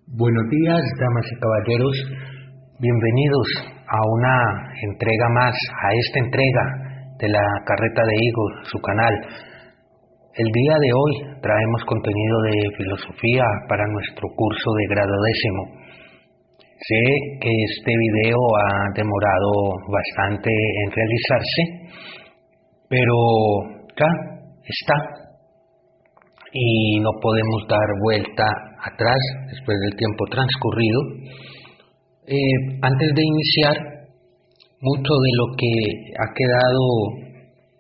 Buenos días, damas y caballeros. Bienvenidos a una entrega más, a esta entrega de la Carreta de Higo, su canal. El día de hoy traemos contenido de filosofía para nuestro curso de grado 10º. Sé que este video ha demorado bastante en realizarse, pero ya está. Y no podemos dar vuelta atrás después del tiempo transcurrido. Antes de iniciar, mucho de lo que ha quedado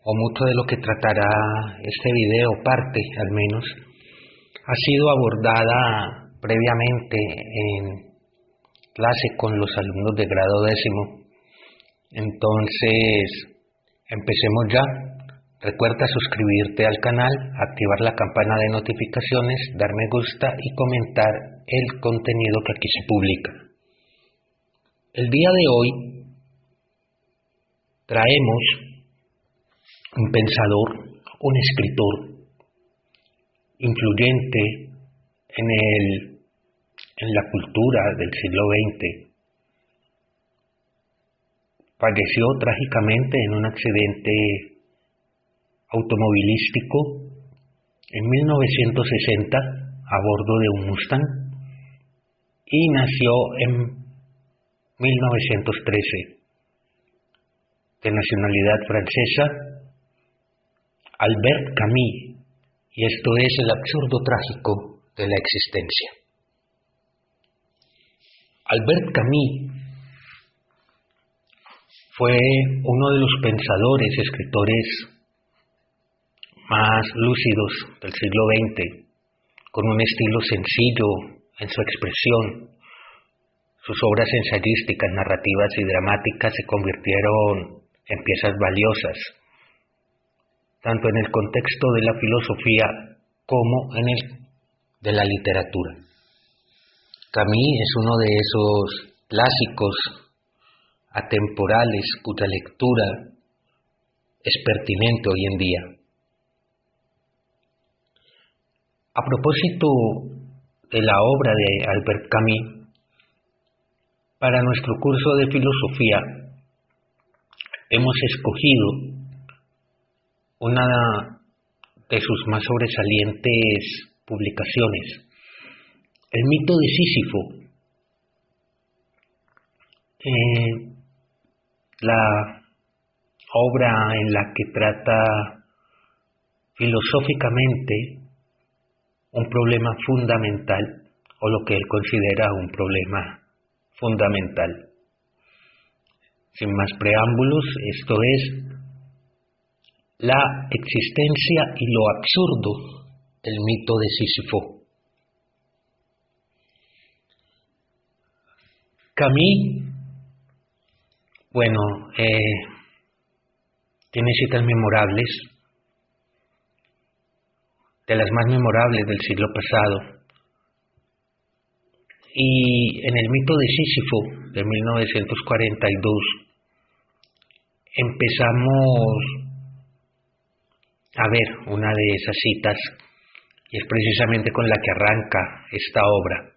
o mucho de lo que tratará este video, parte al menos, ha sido abordada previamente en clase con los alumnos de grado 10º. Entonces, empecemos ya. Recuerda suscribirte al canal, activar la campana de notificaciones, dar me gusta y comentar el contenido que aquí se publica. El día de hoy traemos un pensador, un escritor influyente en la cultura del siglo XX. Falleció trágicamente en un accidente automovilístico en 1960 a bordo de un Mustang y nació en 1913, de nacionalidad francesa, Albert Camus, y esto es el absurdo trágico de la existencia. Albert Camus fue uno de los pensadores, escritores más lúcidos del siglo XX, con un estilo sencillo en su expresión. Sus obras ensayísticas, narrativas y dramáticas se convirtieron en piezas valiosas, tanto en el contexto de la filosofía como en el de la literatura. Camus es uno de esos clásicos atemporales cuya lectura es pertinente hoy en día. A propósito de la obra de Albert Camus, para nuestro curso de filosofía hemos escogido una de sus más sobresalientes publicaciones, El mito de Sísifo, la obra en la que trata filosóficamente un problema fundamental, o lo que él considera un problema fundamental. Sin más preámbulos, esto es la existencia y lo absurdo del mito de Sísifo. Camus, tiene citas memorables, de las más memorables del siglo pasado. Y en el mito de Sísifo de 1942 empezamos a ver una de esas citas, y es precisamente con la que arranca esta obra.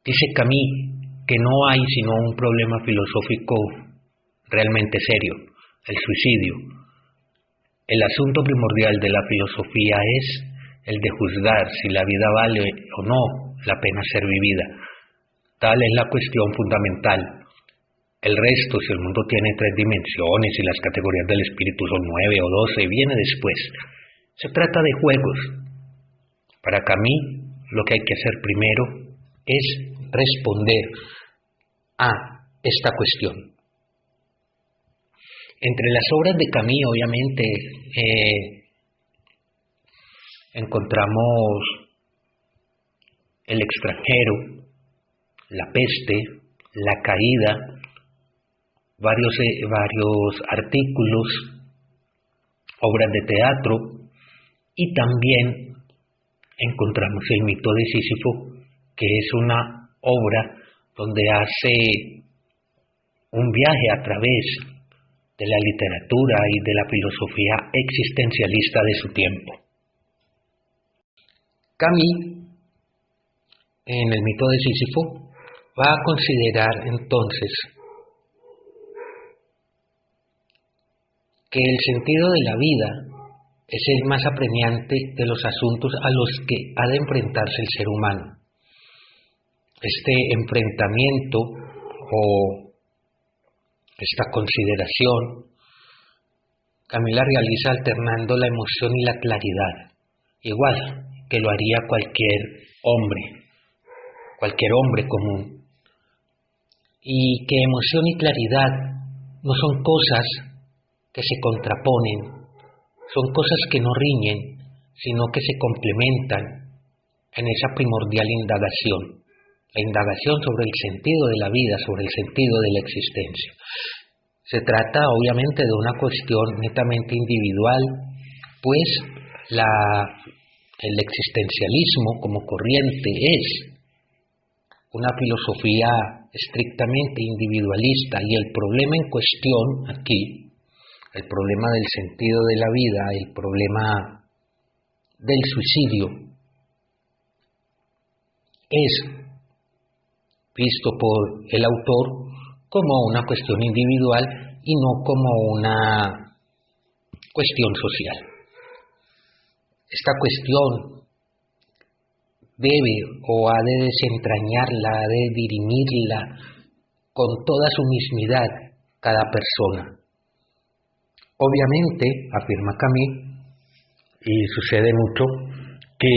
Dice Camus que no hay sino un problema filosófico realmente serio: el suicidio. El asunto primordial de la filosofía es el de juzgar si la vida vale o no la pena ser vivida. Tal es la cuestión fundamental. El resto, si el mundo tiene 3 dimensiones y las categorías del espíritu son 9 o 12, viene después. Se trata de juegos. Para Camus, lo que hay que hacer primero es responder a esta cuestión. Entre las obras de Camus, obviamente, encontramos El extranjero, La peste, La caída, varios artículos, obras de teatro, y también encontramos El mito de Sísifo, que es una obra donde hace un viaje a través de la literatura y de la filosofía existencialista de su tiempo. Camus en el mito de Sísifo, va a considerar entonces que el sentido de la vida es el más apremiante de los asuntos a los que ha de enfrentarse el ser humano. Este enfrentamiento o esta consideración, Camila realiza alternando la emoción y la claridad, igual que lo haría cualquier hombre común. Y que emoción y claridad no son cosas que se contraponen, son cosas que no riñen, sino que se complementan en esa primordial indagación, la indagación sobre el sentido de la vida, sobre el sentido de la existencia. Se trata obviamente de una cuestión netamente individual, pues el existencialismo como corriente es una filosofía estrictamente individualista y el problema en cuestión aquí, el problema del sentido de la vida, el problema del suicidio, es visto por el autor como una cuestión individual y no como una cuestión social. Esta cuestión debe o ha de desentrañarla, ha de dirimirla con toda su mismidad cada persona. Obviamente, afirma Camus, y sucede mucho, que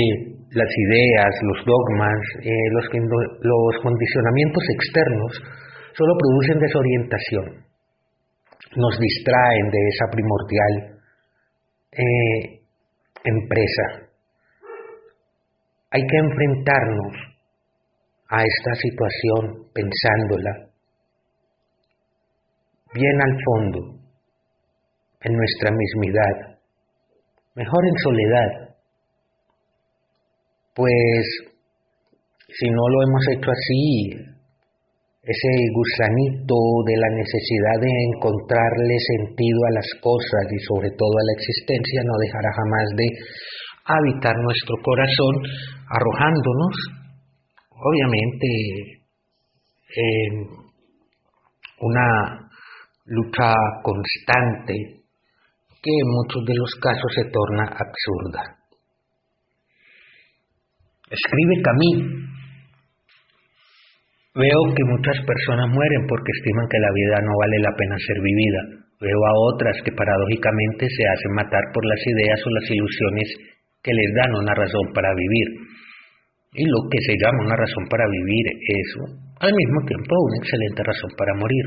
las ideas, los dogmas, los condicionamientos externos solo producen desorientación, nos distraen de esa primordial empresa. Hay que enfrentarnos a esta situación pensándola bien al fondo, en nuestra mismidad, mejor en soledad, pues si no lo hemos hecho así, ese gusanito de la necesidad de encontrarle sentido a las cosas y sobre todo a la existencia no dejará jamás de habitar nuestro corazón, arrojándonos, obviamente, en una lucha constante que en muchos de los casos se torna absurda. Escribe Camus: veo que muchas personas mueren porque estiman que la vida no vale la pena ser vivida. Veo a otras que paradójicamente se hacen matar por las ideas o las ilusiones que les dan una razón para vivir. Y lo que se llama una razón para vivir es, al mismo tiempo, una excelente razón para morir.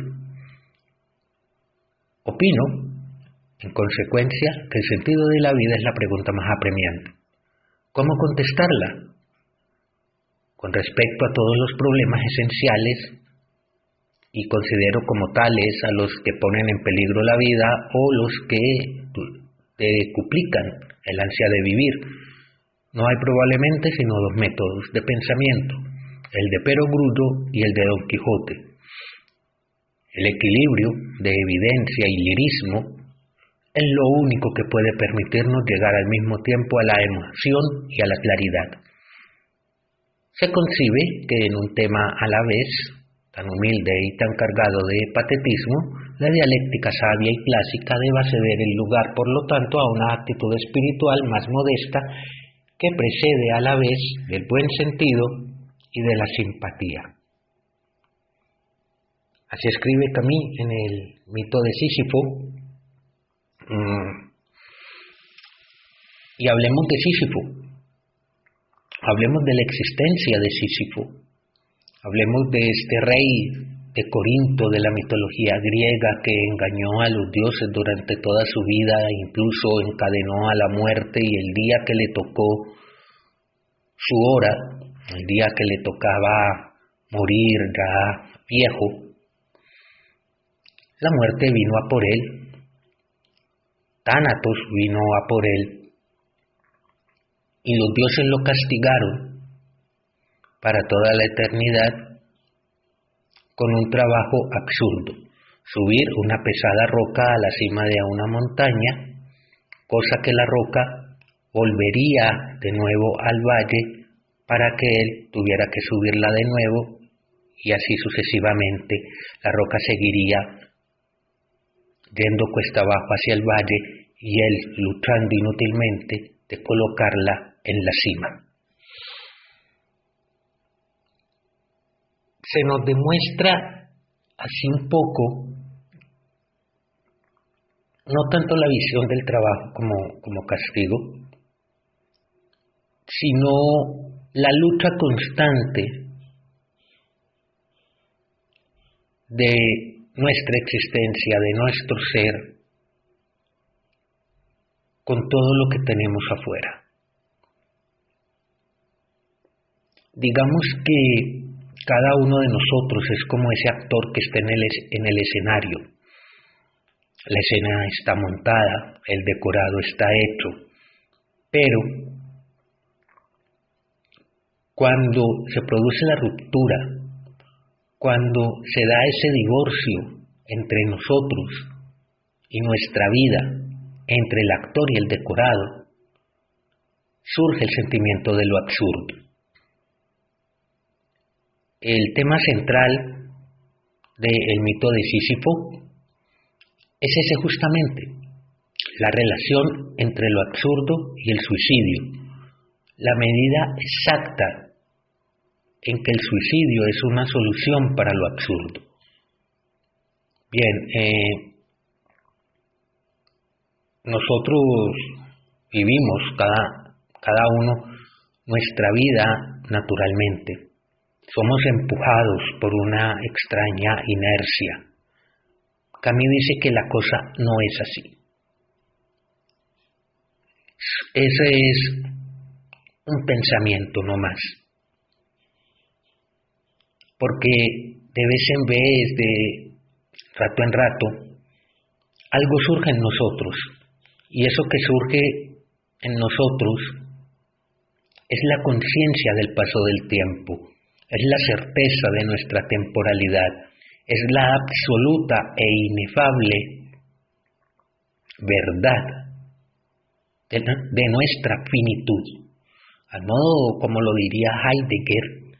Opino, en consecuencia, que el sentido de la vida es la pregunta más apremiante. ¿Cómo contestarla? Con respecto a todos los problemas esenciales, y considero como tales a los que ponen en peligro la vida o los que decuplican el ansia de vivir, no hay probablemente sino dos métodos de pensamiento, el de Perogrullo y el de Don Quijote. El equilibrio de evidencia y lirismo es lo único que puede permitirnos llegar al mismo tiempo a la emoción y a la claridad. Se concibe que en un tema a la vez, tan humilde y tan cargado de patetismo, la dialéctica sabia y clásica deba ceder el lugar, por lo tanto, a una actitud espiritual más modesta que precede a la vez del buen sentido y de la simpatía. Así escribe Camus en el mito de Sísifo. Y hablemos de Sísifo, hablemos de la existencia de Sísifo, hablemos de este rey de Corinto de la mitología griega que engañó a los dioses durante toda su vida, incluso encadenó a la muerte, y el día que le tocó su hora, el día que le tocaba morir ya viejo, la muerte vino a por él, Tánatos vino a por él, y los dioses lo castigaron para toda la eternidad con un trabajo absurdo: subir una pesada roca a la cima de una montaña, cosa que la roca volvería de nuevo al valle para que él tuviera que subirla de nuevo y así sucesivamente. La roca seguiría yendo cuesta abajo hacia el valle y él luchando inútilmente de colocarla en la cima. Se nos demuestra así un poco, no tanto la visión del trabajo como castigo, sino la lucha constante de nuestra existencia, de nuestro ser, con todo lo que tenemos afuera. Digamos que cada uno de nosotros es como ese actor que está en el escenario. La escena está montada, el decorado está hecho, pero cuando se produce la ruptura, cuando se da ese divorcio entre nosotros y nuestra vida, entre el actor y el decorado, surge el sentimiento de lo absurdo. El tema central del mito de Sísifo es ese justamente, la relación entre lo absurdo y el suicidio, la medida exacta en que el suicidio es una solución para lo absurdo. Bien, nosotros vivimos cada uno nuestra vida naturalmente. Somos empujados por una extraña inercia. Camus dice que la cosa no es así. Ese es un pensamiento no más. Porque de vez en vez, de rato en rato, algo surge en nosotros. Y eso que surge en nosotros es la conciencia del paso del tiempo. Es la certeza de nuestra temporalidad, es la absoluta e inefable verdad de nuestra finitud. Al modo como lo diría Heidegger,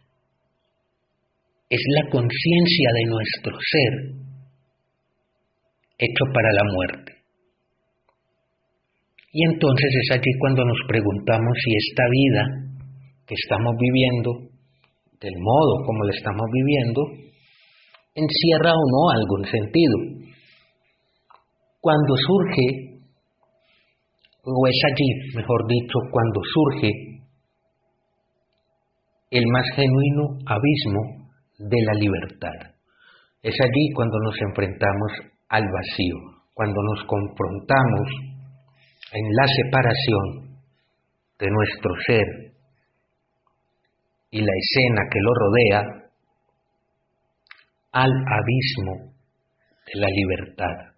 es la conciencia de nuestro ser hecho para la muerte. Y entonces es allí cuando nos preguntamos si esta vida que estamos viviendo, del modo como la estamos viviendo, encierra o no algún sentido. Cuando surge, o es allí, mejor dicho, cuando surge el más genuino abismo de la libertad. Es allí cuando nos enfrentamos al vacío, cuando nos confrontamos en la separación de nuestro ser y la escena que lo rodea, al abismo de la libertad,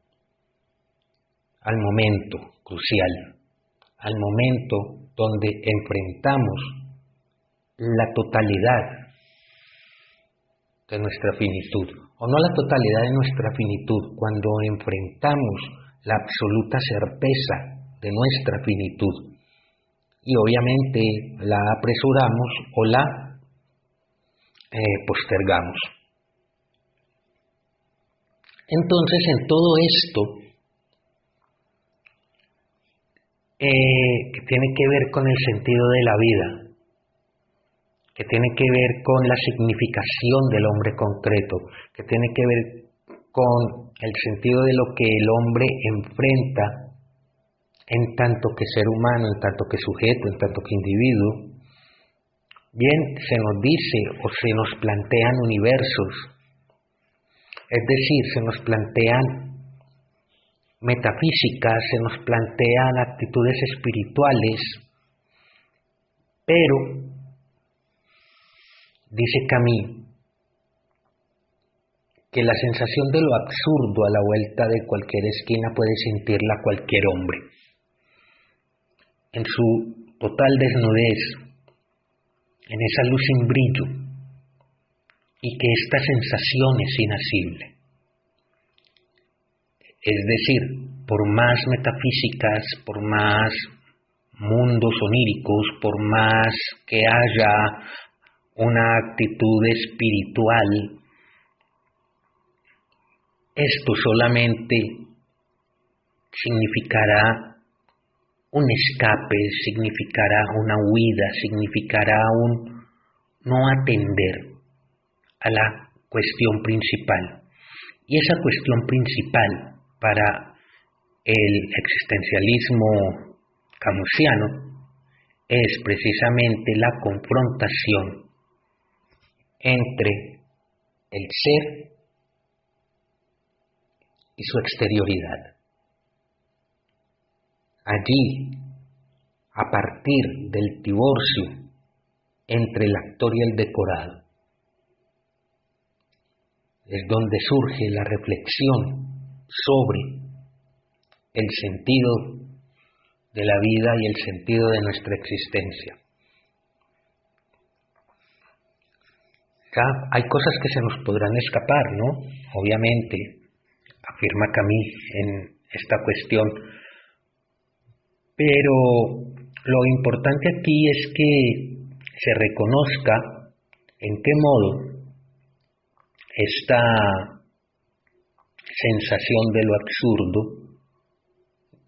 al momento crucial, al momento donde enfrentamos la totalidad de nuestra finitud, o no la totalidad de nuestra finitud, cuando enfrentamos la absoluta certeza de nuestra finitud, y obviamente la apresuramos o la postergamos. Entonces, en todo esto, que tiene que ver con el sentido de la vida, que tiene que ver con la significación del hombre concreto, que tiene que ver con el sentido de lo que el hombre enfrenta en tanto que ser humano, en tanto que sujeto, en tanto que individuo. Bien, se nos dice o se nos plantean universos, es decir, se nos plantean metafísicas, se nos plantean actitudes espirituales, pero, dice Camus, que la sensación de lo absurdo a la vuelta de cualquier esquina puede sentirla cualquier hombre. En su total desnudez, en esa luz sin brillo, y que esta sensación es inasible. Es decir, por más metafísicas, por más mundos oníricos, por más que haya una actitud espiritual, esto solamente significará un escape, significará una huida, significará un no atender a la cuestión principal. Y esa cuestión principal para el existencialismo camusiano es precisamente la confrontación entre el ser y su exterioridad. Allí, a partir del divorcio entre el actor y el decorado, es donde surge la reflexión sobre el sentido de la vida y el sentido de nuestra existencia. Ya hay cosas que se nos podrán escapar, ¿no? Obviamente, afirma Camus en esta cuestión, pero lo importante aquí es que se reconozca en qué modo esta sensación de lo absurdo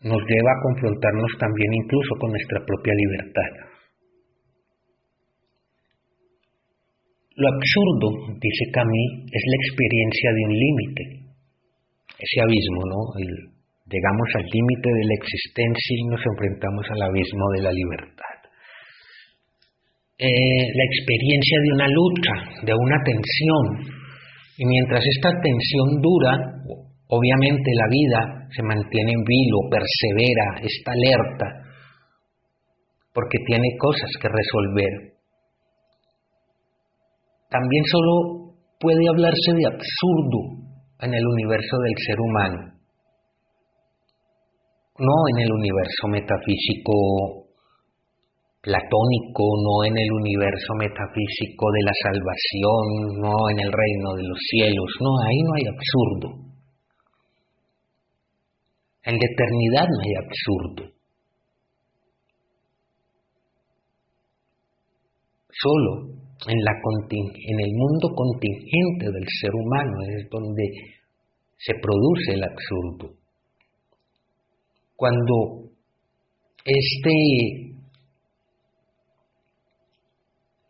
nos lleva a confrontarnos también incluso con nuestra propia libertad. Lo absurdo, dice Camus, es la experiencia de un límite, ese abismo, ¿no? Llegamos al límite de la existencia y nos enfrentamos al abismo de la libertad. La experiencia de una lucha, de una tensión, y mientras esta tensión dura, obviamente la vida se mantiene en vilo, persevera, está alerta, porque tiene cosas que resolver. También solo puede hablarse de absurdo en el universo del ser humano, no en el universo metafísico platónico, no en el universo metafísico de la salvación, no en el reino de los cielos, no, ahí no hay absurdo. En la eternidad no hay absurdo. Solo en el mundo contingente del ser humano es donde se produce el absurdo. Cuando este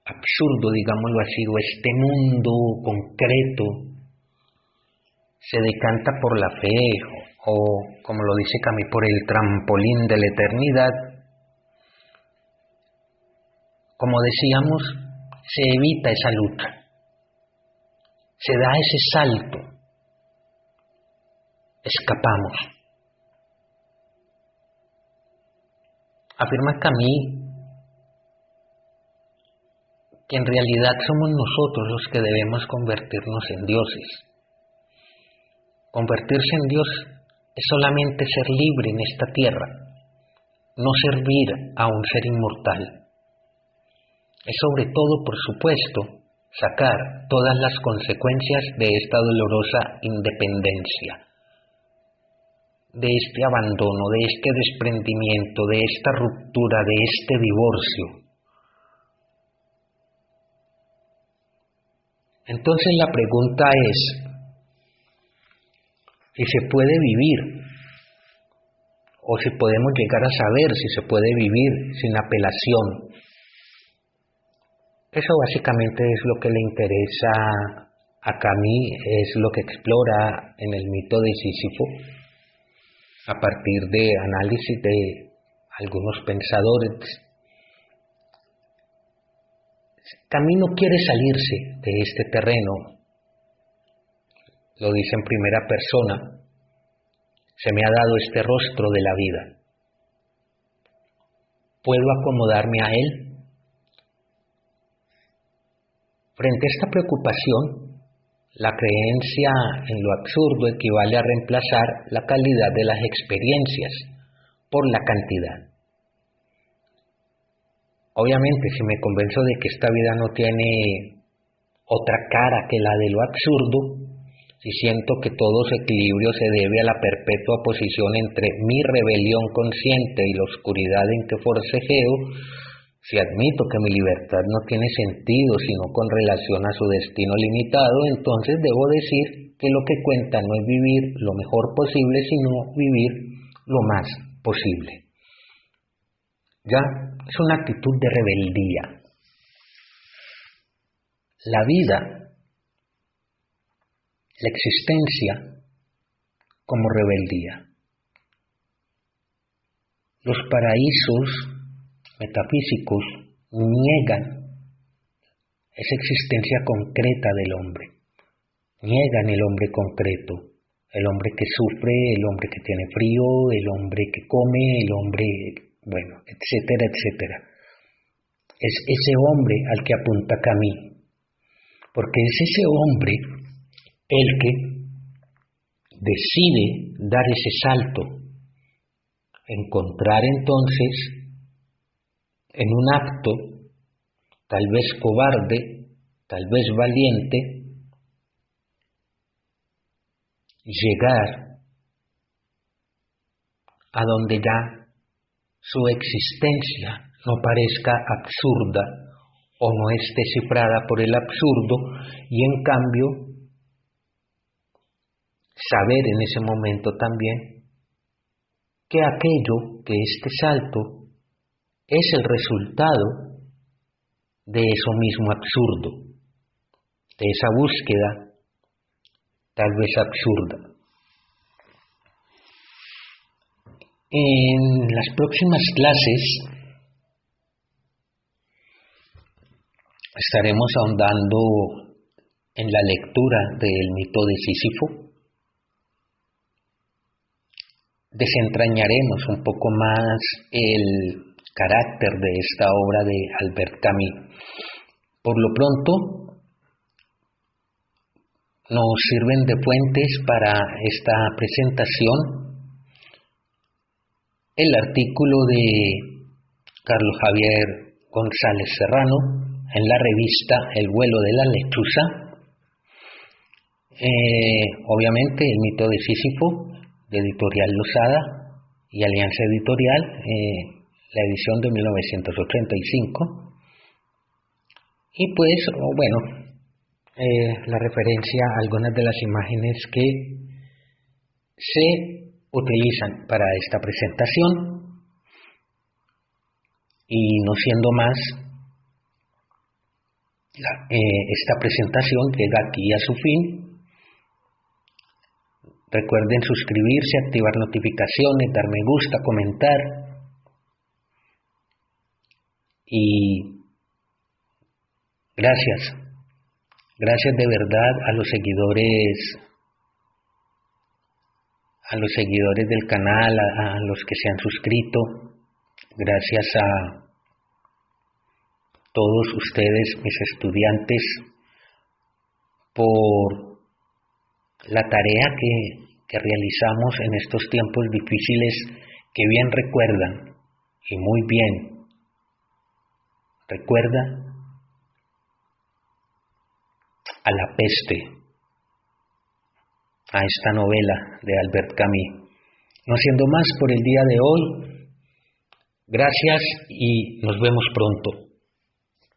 absurdo, digámoslo así, o este mundo concreto se decanta por la fe, o como lo dice Camus, por el trampolín de la eternidad, como decíamos, se evita esa lucha, se da ese salto, escapamos. Afirma Camus que en realidad somos nosotros los que debemos convertirnos en dioses. Convertirse en Dios es solamente ser libre en esta tierra, no servir a un ser inmortal. Es sobre todo, por supuesto, sacar todas las consecuencias de esta dolorosa independencia, de este abandono, de este desprendimiento, de esta ruptura, de este divorcio. Entonces la pregunta es, si se puede vivir, o si podemos llegar a saber si se puede vivir sin apelación. Eso básicamente es lo que le interesa a Camus, es lo que explora en el mito de Sísifo, a partir de análisis de algunos pensadores. Camus no quiere salirse de este terreno, lo dice en primera persona, se me ha dado este rostro de la vida. ¿Puedo acomodarme a él? Frente a esta preocupación, la creencia en lo absurdo equivale a reemplazar la calidad de las experiencias por la cantidad. Obviamente, si me convenzo de que esta vida no tiene otra cara que la de lo absurdo, si siento que todo su equilibrio se debe a la perpetua oposición entre mi rebelión consciente y la oscuridad en que forcejeo, si admito que mi libertad no tiene sentido sino con relación a su destino limitado, entonces debo decir que lo que cuenta no es vivir lo mejor posible, sino vivir lo más posible. Ya es una actitud de rebeldía. La vida, la existencia como rebeldía. Los paraísos metafísicos niegan esa existencia concreta del hombre, niegan el hombre concreto, el hombre que sufre, el hombre que tiene frío, el hombre que come, el hombre, bueno, etcétera, etcétera. Es ese hombre al que apunta Camus, porque es ese hombre el que decide dar ese salto, encontrar entonces en un acto, tal vez cobarde, tal vez valiente, llegar a donde ya su existencia no parezca absurda o no esté cifrada por el absurdo, y en cambio saber en ese momento también que aquello, que este salto, es el resultado de eso mismo absurdo, de esa búsqueda tal vez absurda. En las próximas clases estaremos ahondando en la lectura del mito de Sísifo. Desentrañaremos un poco más el carácter de esta obra de Albert Camus. Por lo pronto, nos sirven de fuentes para esta presentación el artículo de Carlos Javier González Serrano en la revista El vuelo de la lechuza. Obviamente el mito de Sísifo, de Editorial Losada y Alianza Editorial, la edición de 1985, y pues, la referencia a algunas de las imágenes que se utilizan para esta presentación. Y no siendo más, esta presentación llega aquí a su fin. Recuerden suscribirse, activar notificaciones, dar me gusta, comentar. Y gracias de verdad a los seguidores del canal, a los que se han suscrito. Gracias a todos ustedes, mis estudiantes, por la tarea que realizamos en estos tiempos difíciles, que bien recuerdan, y muy bien recuerda a La peste, a esta novela de Albert Camus. No siendo más por el día de hoy, gracias y nos vemos pronto.